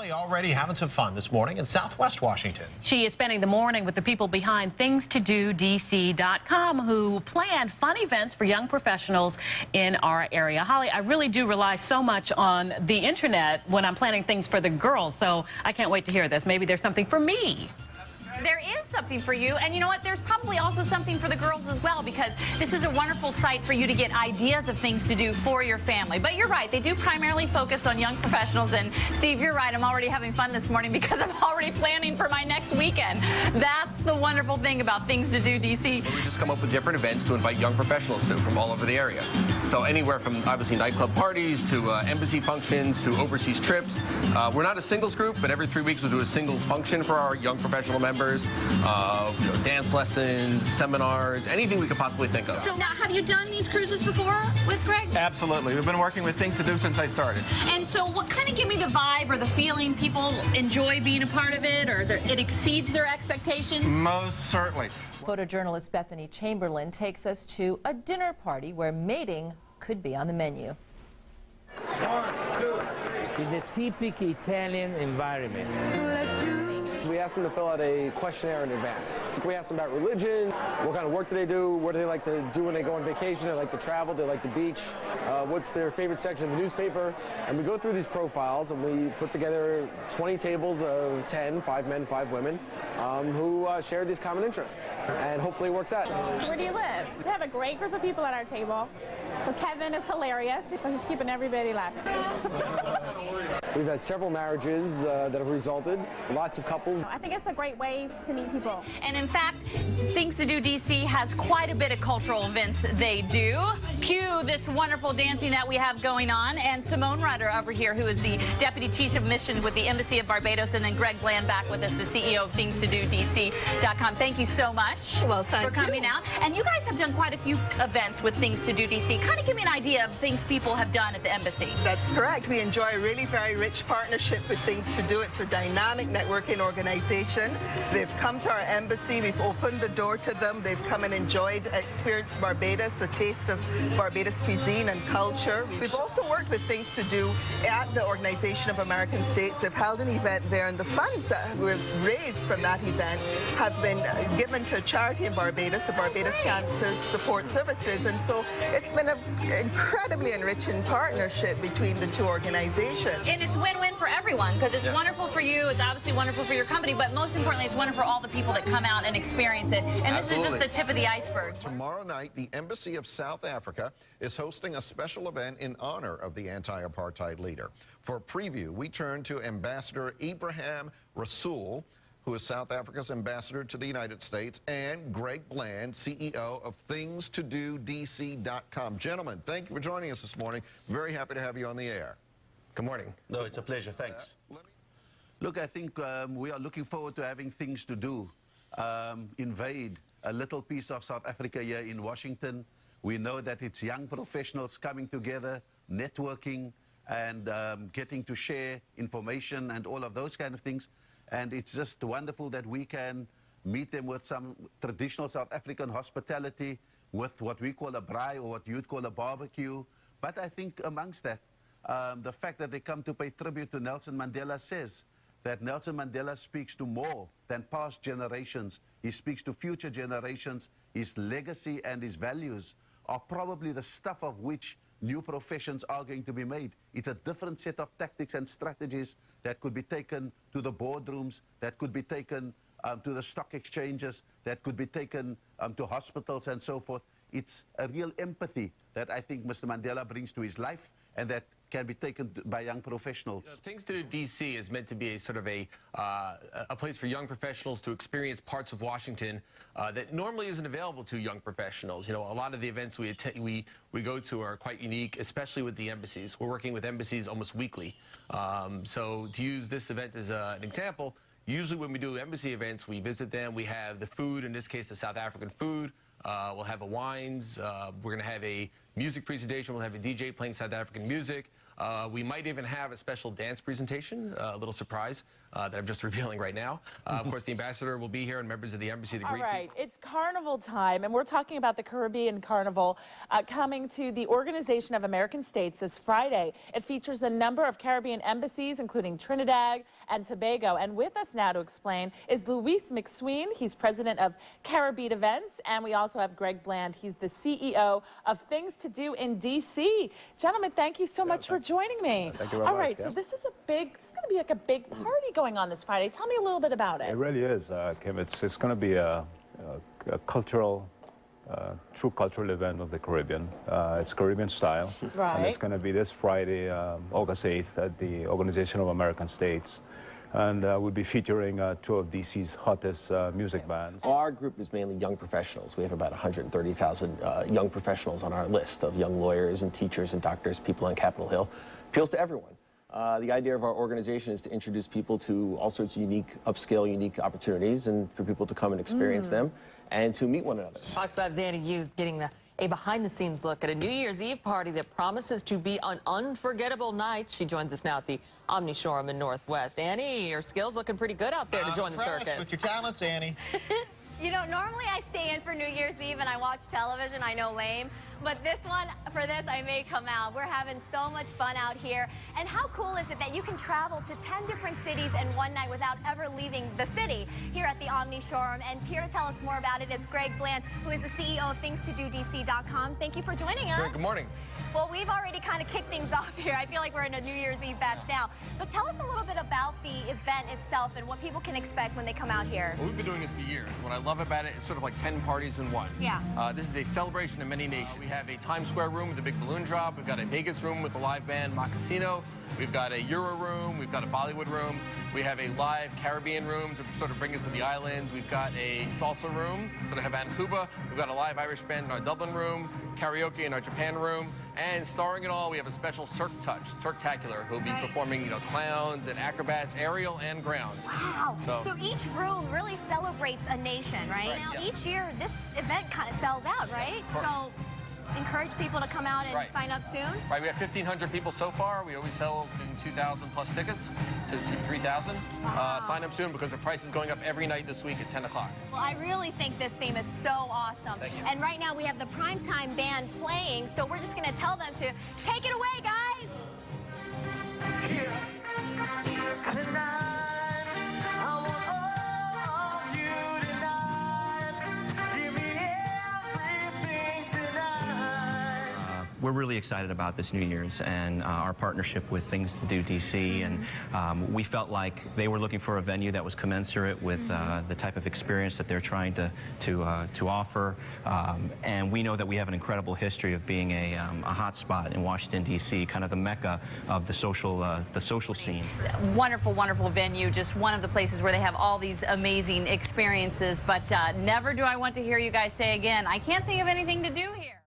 Holly already having some fun this morning in Southwest Washington. She is spending the morning with the people behind ThingsToDC.com who plan fun events for young professionals in our area. Holly, I really do rely so much on the internet when I'm planning things for the girls, so I can't wait to hear this. Maybe there's something for me. There is something for you, and you know what? There's probably also something for the girls as well, because this is a wonderful site for you to get ideas of things to do for your family. But you're right, they do primarily focus on young professionals, and Steve, you're right, I'm already having fun this morning because I'm already planning for my next weekend. That's the wonderful thing about Things to Do DC. We just come up with different events to invite young professionals to from all over the area. So anywhere from obviously nightclub parties to embassy functions to overseas trips. We're not a singles group, but every 3 weeks we'll do a singles function for our young professional members. Dance lessons, seminars, anything we could possibly think of. So now, have you done these cruises before with Greg? Absolutely. We've been working with Things to Do since I started. And so what kind of give me the vibe or the feeling people enjoy being a part of it, or it exceeds their expectations? Most certainly. Photojournalist Bethany Chamberlain takes us to a dinner party where mating could be on the menu. 1, 2, 3. It's a typical Italian environment. We asked them to fill out a questionnaire in advance. We asked them about religion, what kind of work do they do, what do they like to do when they go on vacation, they like to travel, they like the beach, what's their favorite section of the newspaper, and we go through these profiles and we put together 20 tables of 10, 5 men, 5 women, who share these common interests, and hopefully it works out. So where do you live? We have a great group of people at our table. So Kevin is hilarious, so he's keeping everybody laughing. We've had several marriages that have resulted, lots of couples. I think it's a great way to meet people. And in fact, Things to Do DC has quite a bit of cultural events they do. Cue this wonderful dancing that we have going on. And Simone Rutter over here, who is the Deputy Chief of Mission with the Embassy of Barbados, and then Greg Bland back with us, the CEO of ThingsToDC.com. Thank you so much for coming out. And you guys have done quite a few events with Things to Do DC. Kind of give me an idea of things people have done at the embassy. That's correct. We enjoy a really very rich partnership with Things to Do. It's a dynamic networking organization. They've come to our embassy. We've opened the door to them. They've come and experienced Barbados, a taste of Barbados cuisine and culture. We've also worked with Things to Do at the Organization of American States. They've held an event there, and the funds that we've raised from that event have been given to a charity in Barbados, the Barbados Cancer Support Services. And so it's been an incredibly enriching partnership between the two organizations. And it's win-win for everyone, because it's wonderful for you, it's obviously wonderful for your company, but most importantly, it's wonderful for all the people that come out and experience it. And this is just the tip of the iceberg. Tomorrow night, the Embassy of South Africa is hosting a special event in honor of the anti-apartheid leader. For a preview, we turn to Ambassador Ibrahim Rasool, who is South Africa's ambassador to the United States, and Greg Bland, CEO of ThingsToDC.com. Gentlemen, thank you for joining us this morning. Very happy to have you on the air. Good morning. No, it's a pleasure. Thanks. Look, I think we are looking forward to having Things to Do invade a little piece of South Africa here in Washington. We know that it's young professionals coming together, networking, and getting to share information and all of those kind of things. And it's just wonderful that we can meet them with some traditional South African hospitality, with what we call a braai or what you'd call a barbecue. But I think amongst that, the fact that they come to pay tribute to Nelson Mandela says that Nelson Mandela speaks to more than past generations. He speaks to future generations. His legacy and his values are probably the stuff of which new professions are going to be made. It's a different set of tactics and strategies that could be taken to the boardrooms, that could be taken to the stock exchanges, that could be taken to hospitals and so forth. It's a real empathy that I think Mr. Mandela brings to his life, and that can be taken by young professionals. Things to Do DC is meant to be a sort of a place for young professionals to experience parts of Washington that normally isn't available to young professionals. You know, a lot of the events we go to are quite unique, especially with the embassies. We're working with embassies almost weekly. So to use this event as an example, usually when we do embassy events, we visit them. We have the food, in this case, the South African food. We'll have the wines. We're going to have a music presentation. We'll have a DJ playing South African music. We might even have a special dance presentation, a little surprise that I'm just revealing right now. Of course, the ambassador will be here and members of the embassy to greet people. All right, it's carnival time, and we're talking about the Caribbean Carnival coming to the Organization of American States this Friday. It features a number of Caribbean embassies, including Trinidad and Tobago. And with us now to explain is Luis McSween. He's president of Caribbean Events, and we also have Greg Bland. He's the CEO of Things to Do in D.C. Gentlemen, thank you so much for joining me. Thank you very All much, right, Kim. so this is going to be like a big party going on this Friday. Tell me a little bit about it. It really is, Kim. It's going to be a cultural, true cultural event of the Caribbean. It's Caribbean style. Right. And it's going to be this Friday, August 8th, at the Organization of American States. And we'll be featuring two of DC's hottest music bands. Our group is mainly young professionals. We have about 130,000 young professionals on our list of young lawyers and teachers and doctors, people on Capitol Hill. Appeals to everyone. The idea of our organization is to introduce people to all sorts of unique, upscale, unique opportunities, and for people to come and experience them and to meet one another. Fox 5's Annie Hughes getting a behind-the-scenes look at a New Year's Eve party that promises to be an unforgettable night. She joins us now at the Omni Showroom in Northwest. Annie, your skills looking pretty good out there to join the circus. With your talents, Annie. You know, normally I stay in for New Year's Eve and I watch television. I know lame. But this one, for this, I may come out. We're having so much fun out here. And how cool is it that you can travel to 10 different cities in one night without ever leaving the city here at the Omni Showroom? And here to tell us more about it is Greg Bland, who is the CEO of ThingsToDoDC.com. Thank you for joining us. Good morning. Well, we've already kind of kicked things off here. I feel like we're in a New Year's Eve bash now. But tell us a little bit about the event itself and what people can expect when they come out here. Well, we've been doing this for years. What I love about it, it's sort of like 10 parties in one. Yeah. This is a celebration of many nations. We have a Times Square room with a big balloon drop. We've got a Vegas room with a live band, Moccasino. We've got a Euro room. We've got a Bollywood room. We have a live Caribbean room to sort of bring us to the islands. We've got a salsa room, sort of Havana, Cuba. We've got a live Irish band in our Dublin room, karaoke in our Japan room, and starring it all, we have a special Cirque Touch, Cirque-tacular, who'll be performing, clowns and acrobats, aerial and grounds. Wow. So each room really celebrates a nation, right? Now, each year, this event kind of sells out, right? Yes, so encourage people to come out and sign up soon. Right, we have 1,500 people so far. We always sell 2,000 plus tickets to 3,000. Sign up soon because the price is going up every night this week at 10 o'clock. Well, I really think this theme is so awesome. Thank you. And right now we have the primetime band playing, so we're just going to tell them to take it away, guys. We're really excited about this New Year's and our partnership with Things to Do DC, and we felt like they were looking for a venue that was commensurate with the type of experience that they're trying to offer, and we know that we have an incredible history of being a hot spot in Washington DC, kind of the mecca of the social scene. Wonderful, wonderful venue, just one of the places where they have all these amazing experiences, but never do I want to hear you guys say again, I can't think of anything to do here.